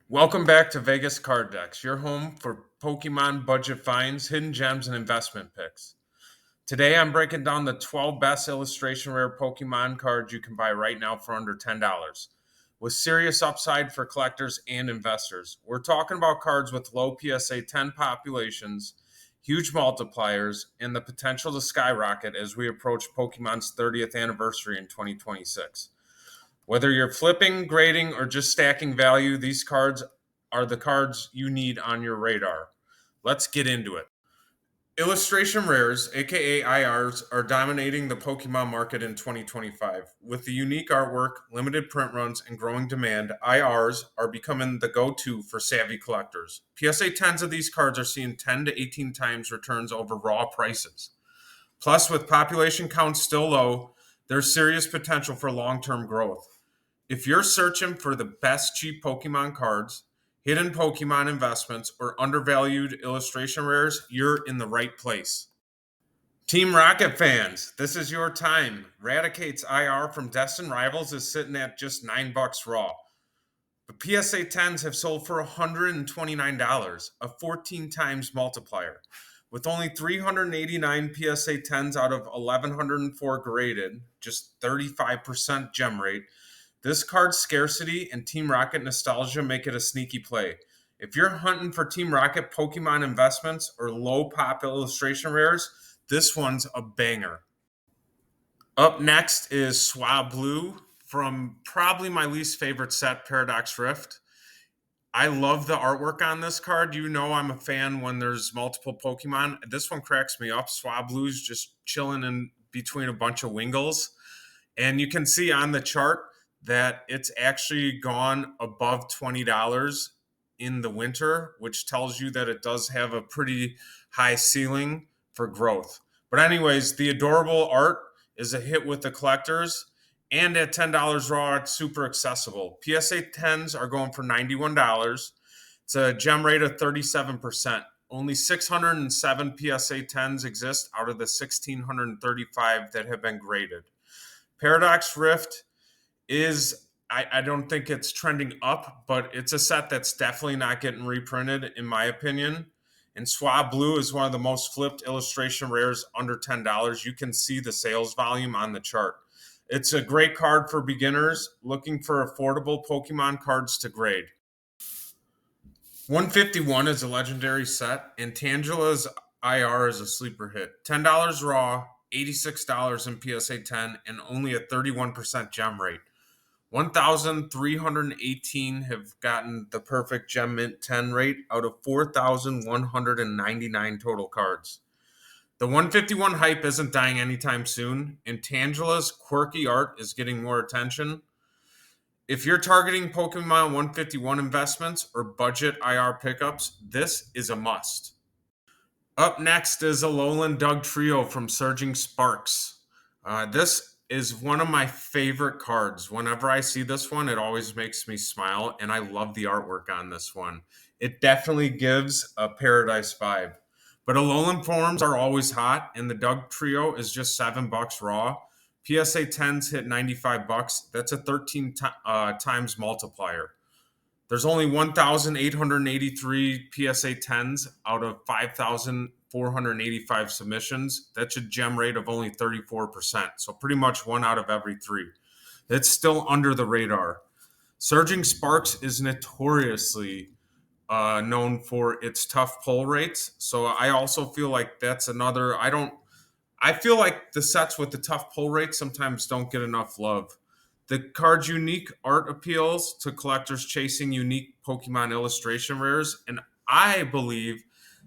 Welcome back to VegasCardDex, your home for Pokemon budget finds, hidden gems, and investment picks. Today I'm breaking down the 12 best illustration rare Pokemon cards you can buy right now for under $10, with serious upside for collectors and investors. We're talking about cards with low PSA 10 populations, huge multipliers, and the potential to skyrocket as we approach Pokemon's 30th anniversary in 2026. Whether you're flipping, grading, or just stacking value, these cards are the cards you need on your radar. Let's get into it. Illustration rares, aka IRs, are dominating the Pokemon market in 2025. With the unique artwork, limited print runs, and growing demand, IRs are becoming the go to for savvy collectors. PSA 10s of these cards are seeing 10 to 18 times returns over raw prices. Plus, with population counts still low, there's serious potential for long term growth. If you're searching for the best cheap Pokemon cards, hidden Pokemon investments, or undervalued illustration rares, you're in the right place. Team Rocket fans, this is your time. Raticate's IR from Destined Rivals is sitting at just $9 raw. But PSA 10s have sold for $129, a 14 times multiplier. With only 389 PSA 10s out of 1,104 graded, just 35% gem rate, this card's scarcity and Team Rocket nostalgia make it a sneaky play. If you're hunting for Team Rocket Pokemon investments or low pop illustration rares, this one's a banger. Up next is Swablu from probably my least favorite set, Paradox Rift. I love the artwork on this card. You know I'm a fan when there's multiple Pokemon. This one cracks me up. Swablu's just chilling in between a bunch of Wingles. And you can see on the chart that it's actually gone above $20 in the winter, which tells you that it does have a pretty high ceiling for growth. But anyways, the adorable art is a hit with the collectors, and at $10 raw, it's super accessible. PSA 10s are going for $91. It's a gem rate of 37%. Only 607 PSA 10s exist out of the 1,635 that have been graded. Paradox Rift is, I don't think it's trending up, but it's a set that's definitely not getting reprinted, in my opinion. And Swablu is one of the most flipped illustration rares under $10. You can see the sales volume on the chart. It's a great card for beginners looking for affordable Pokemon cards to grade. 151 is a legendary set, and Tangela's IR is a sleeper hit. $10 raw, $86 in PSA 10, and only a 31% gem rate. 1,318 have gotten the perfect gem mint 10 rate out of 4,199 total cards. The 151 hype isn't dying anytime soon, and Tangela's quirky art is getting more attention. If you're targeting Pokemon 151 investments or budget IR pickups, this is a must. Up next is Alolan Dugtrio from Surging Sparks. This is one of my favorite cards. Whenever I see this one, it always makes me smile, and I love the artwork on this one. It definitely gives a paradise vibe. But Alolan forms are always hot, and the Dugtrio is just $7 raw. PSA 10s hit $95. That's a 13 times multiplier. There's only 1,883 PSA 10s out of 5,485 submissions. That's a gem rate of only 34%. So pretty much one out of every three. It's still under the radar. Surging Sparks is notoriously known for its tough pull rates. So I also feel like that's another. I feel like the sets with the tough pull rates sometimes don't get enough love. The card's unique art appeals to collectors chasing unique Pokemon illustration rares, and I believe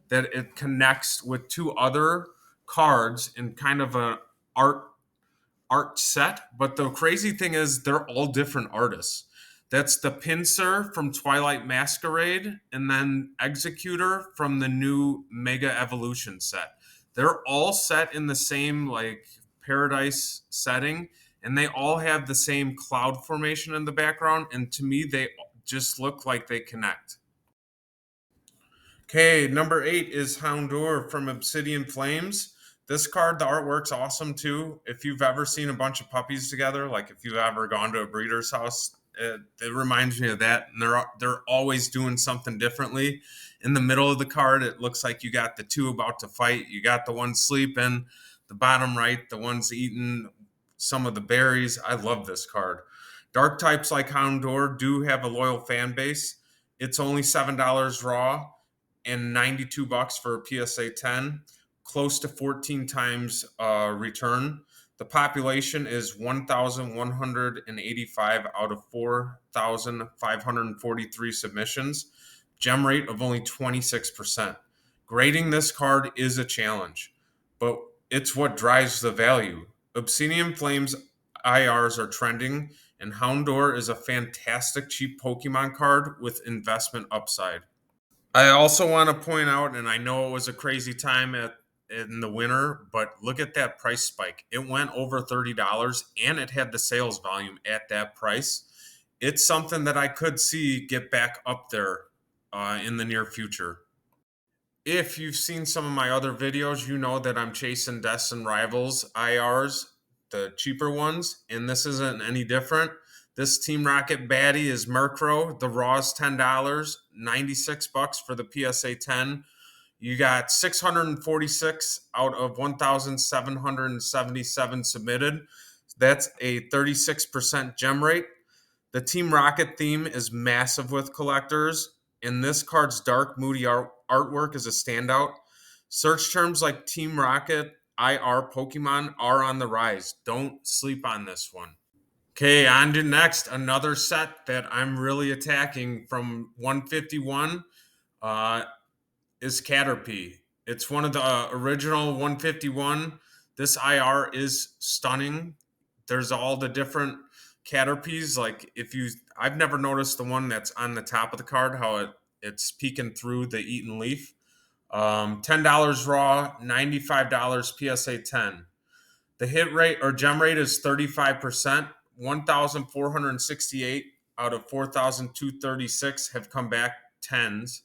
that it connects with two other cards in kind of an art set. But the crazy thing is they're all different artists. That's the Pinsir from Twilight Masquerade, and then Executor from the new Mega Evolution set. They're all set in the same like paradise setting, and they all have the same cloud formation in the background, and to me they just look like they connect. Okay, number 8 is Houndour from Obsidian Flames. This card, the artwork's awesome too. If you've ever seen a bunch of puppies together, like if you've ever gone to a breeder's house, It reminds me of that, and they're always doing something differently. In the middle of the card, it looks like you got the two about to fight. You got the one sleeping. The bottom right, the one's eating some of the berries. I love this card. Dark types like Houndour do have a loyal fan base. It's only $7 raw and $92 for a PSA 10, close to 14 times return. The population is 1,185 out of 4,543 submissions. Gem rate of only 26%. Grading this card is a challenge, but it's what drives the value. Obsidian Flames IRs are trending, and Houndour is a fantastic cheap Pokemon card with investment upside. I also want to point out, and I know it was a crazy time in the winter, but look at that price spike. It went over $30 and it had the sales volume at that price. It's something that I could see get back up there in the near future. If you've seen some of my other videos, you know that I'm chasing Destin Rivals IRs, the cheaper ones, and this isn't any different. This Team Rocket baddie is Murkrow. The raw is $10, $96 for the PSA 10. You got 646 out of 1,777 submitted. That's a 36% gem rate. The Team Rocket theme is massive with collectors, and this card's dark, moody artwork is a standout. Search terms like Team Rocket IR Pokemon are on the rise. Don't sleep on this one. Okay, on to next. Another set that I'm really attacking from 151 is Caterpie. It's one of the original 151. This IR is stunning. There's all the different Caterpies. Like I've never noticed the one that's on the top of the card, how it's peeking through the eaten leaf. $10 raw, $95 PSA 10. The hit rate or gem rate is 35%. 1,468 out of 4,236 have come back tens.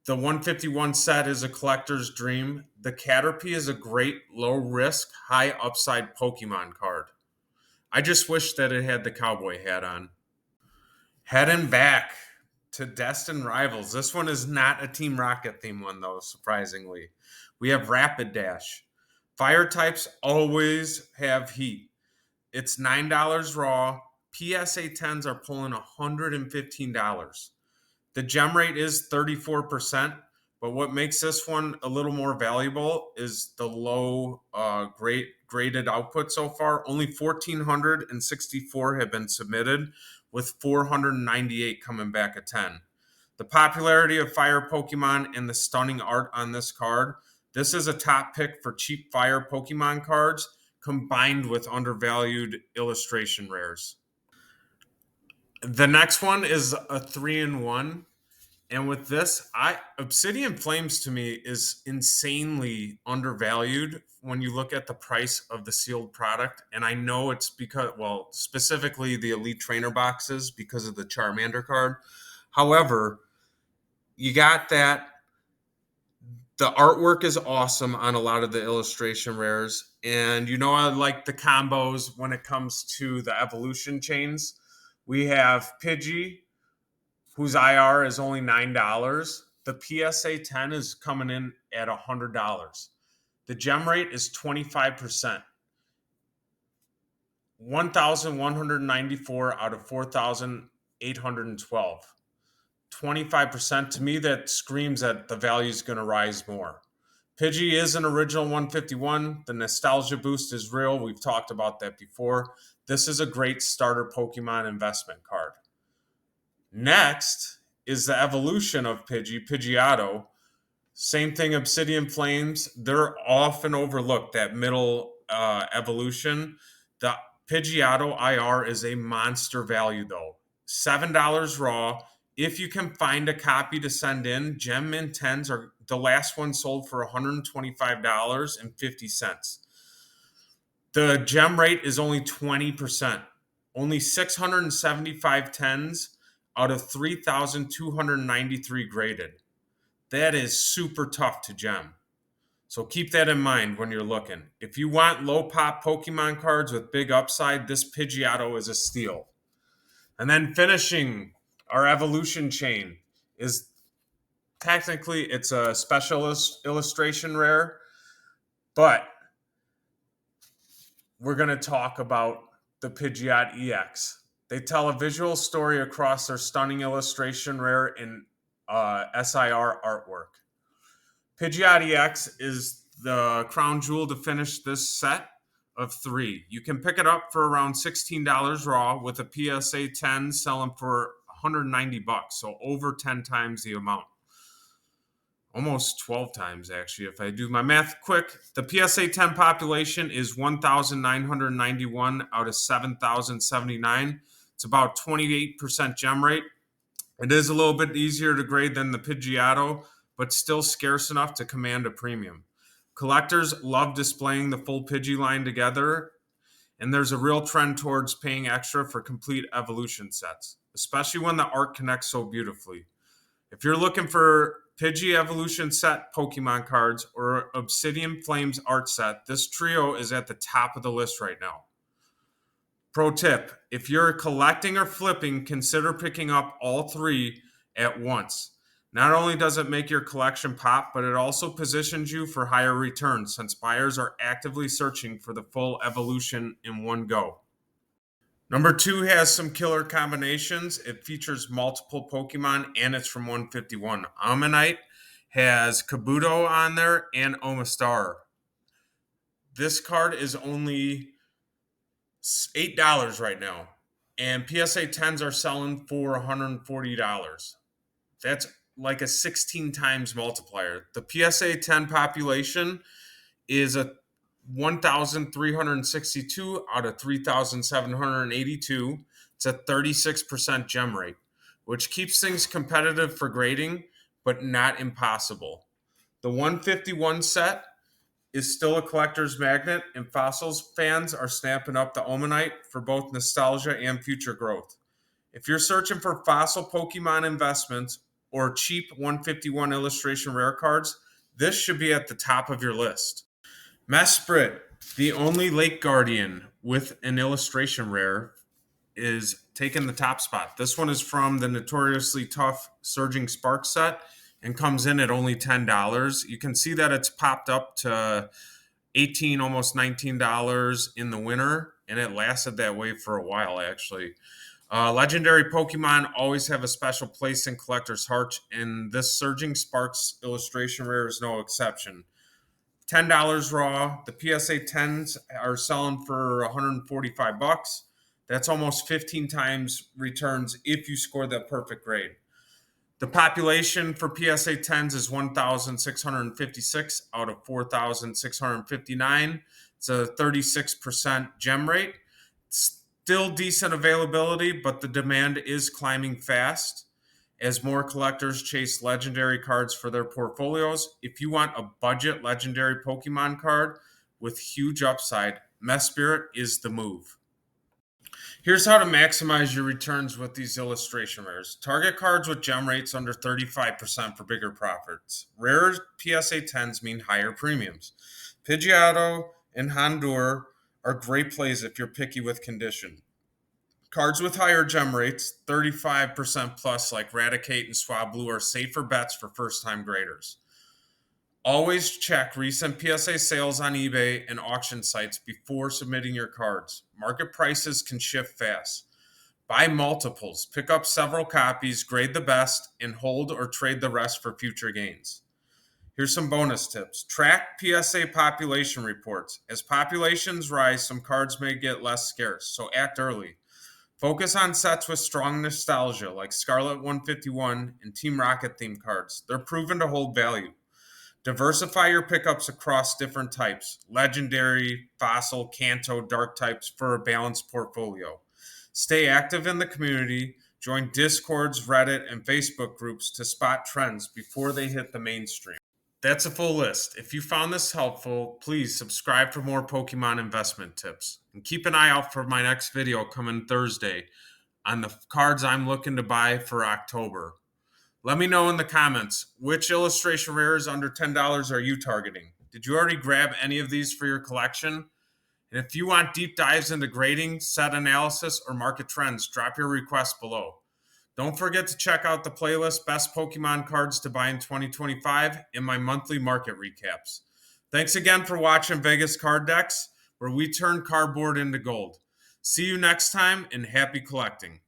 The 151 set is a collector's dream. The Caterpie is a great low risk, high upside Pokemon card. I just wish that it had the cowboy hat on. Heading back to Destin Rivals. This one is not a Team Rocket theme one, though, surprisingly. We have Rapidash. Fire types always have heat. It's $9 raw. PSA 10s are pulling $115. The gem rate is 34%, but what makes this one a little more valuable is the low graded output so far. Only 1,464 have been submitted, with 498 coming back a 10. The popularity of fire Pokemon and the stunning art on this card. This is a top pick for cheap fire Pokemon cards combined with undervalued illustration rares. The next one is a 3-in-1. And with this, Obsidian Flames to me is insanely undervalued when you look at the price of the sealed product. And I know it's because, well, specifically the Elite Trainer boxes because of the Charmander card. However, you got that. The artwork is awesome on a lot of the illustration rares. And I like the combos when it comes to the evolution chains. We have Pidgey, whose IR is only $9. The PSA 10 is coming in at $100. The gem rate is 25%. 1,194 out of 4,812. 25%. To me, that screams that the value is going to rise more. Pidgey is an original 151. The nostalgia boost is real. We've talked about that before. This is a great starter Pokemon investment card. Next is the evolution of Pidgeotto. Same thing, Obsidian Flames. They're often overlooked, that middle evolution. The Pidgeotto IR is a monster value, though. $7 raw. If you can find a copy to send in, Gem Mint 10s are the last one sold for $125.50. The gem rate is only 20%. Only 675 10s out of 3,293 graded. That is super tough to gem. So keep that in mind when you're looking. If you want low pop Pokemon cards with big upside, this Pidgeotto is a steal. And then finishing our evolution chain is technically it's a special illustration rare, but we're going to talk about the Pidgeot EX. They tell a visual story across their stunning illustration rare in SIR artwork. Pidgeot EX is the crown jewel to finish this set of 3. You can pick it up for around $16 raw with a PSA 10 selling for $190, so over 10 times the amount. Almost 12 times, actually, if I do my math quick. The PSA 10 population is 1,991 out of 7,079. It's about 28% gem rate. It is a little bit easier to grade than the Pidgeotto, but still scarce enough to command a premium. Collectors love displaying the full Pidgey line together, and there's a real trend towards paying extra for complete evolution sets, especially when the art connects so beautifully. If you're looking for Pidgey evolution set Pokemon cards or Obsidian Flames art set, this trio is at the top of the list right now. Pro tip, if you're collecting or flipping, consider picking up all 3 at once. Not only does it make your collection pop, but it also positions you for higher returns since buyers are actively searching for the full evolution in one go. Number 2 has some killer combinations. It features multiple Pokemon, and it's from 151. Omanyte has Kabuto on there and Omastar. This card is only $8 right now, and PSA 10s are selling for $140. That's like a 16 times multiplier. The PSA 10 population is a 1,362 out of 3,782. It's a 36% gem rate, which keeps things competitive for grading, but not impossible. The 151 set is still a collector's magnet, and Fossils fans are snapping up the Omanyte for both nostalgia and future growth. If you're searching for fossil Pokemon investments or cheap 151 illustration rare cards, this should be at the top of your list. Mesprit, the only Lake Guardian with an illustration rare, is taking the top spot. This one is from the notoriously tough Surging Spark set and comes in at only $10. You can see that it's popped up to $18, almost $19 in the winter, and it lasted that way for a while, actually. Legendary Pokemon always have a special place in collectors' hearts, and this Surging Sparks illustration rare is no exception. $10 raw. The PSA 10s are selling for $145. That's almost 15 times returns if you score the perfect grade. The population for PSA 10s is 1,656 out of 4,659. It's a 36% gem rate. Still decent availability, but the demand is climbing fast as more collectors chase legendary cards for their portfolios. If you want a budget legendary Pokemon card with huge upside, Mesprit is the move. Here's how to maximize your returns with these illustration rares. Target cards with gem rates under 35% for bigger profits. Rare PSA 10s mean higher premiums. Pidgeotto and Houndour are great plays if you're picky with condition. Cards with higher gem rates, 35% plus, like Raticate and Swablu, are safer bets for first-time graders. Always check recent PSA sales on eBay and auction sites before submitting your cards. Market prices can shift fast. Buy multiples, pick up several copies, grade the best, and hold or trade the rest for future gains. Here's some bonus tips. Track PSA population reports. As populations rise, some cards may get less scarce, so act early. Focus on sets with strong nostalgia, like Scarlet 151 and Team Rocket themed cards. They're proven to hold value. Diversify your pickups across different types, legendary, fossil, Kanto, dark types, for a balanced portfolio. Stay active in the community. Join Discords, Reddit, and Facebook groups to spot trends before they hit the mainstream. That's a full list. If you found this helpful, please subscribe for more Pokemon investment tips. And keep an eye out for my next video coming Thursday on the cards I'm looking to buy for October. Let me know in the comments, which illustration rares under $10 are you targeting? Did you already grab any of these for your collection? And if you want deep dives into grading, set analysis, or market trends, drop your request below. Don't forget to check out the playlist Best Pokemon Cards to Buy in 2025 and my monthly market recaps. Thanks again for watching VegasCardDex, where we turn cardboard into gold. See you next time, and happy collecting.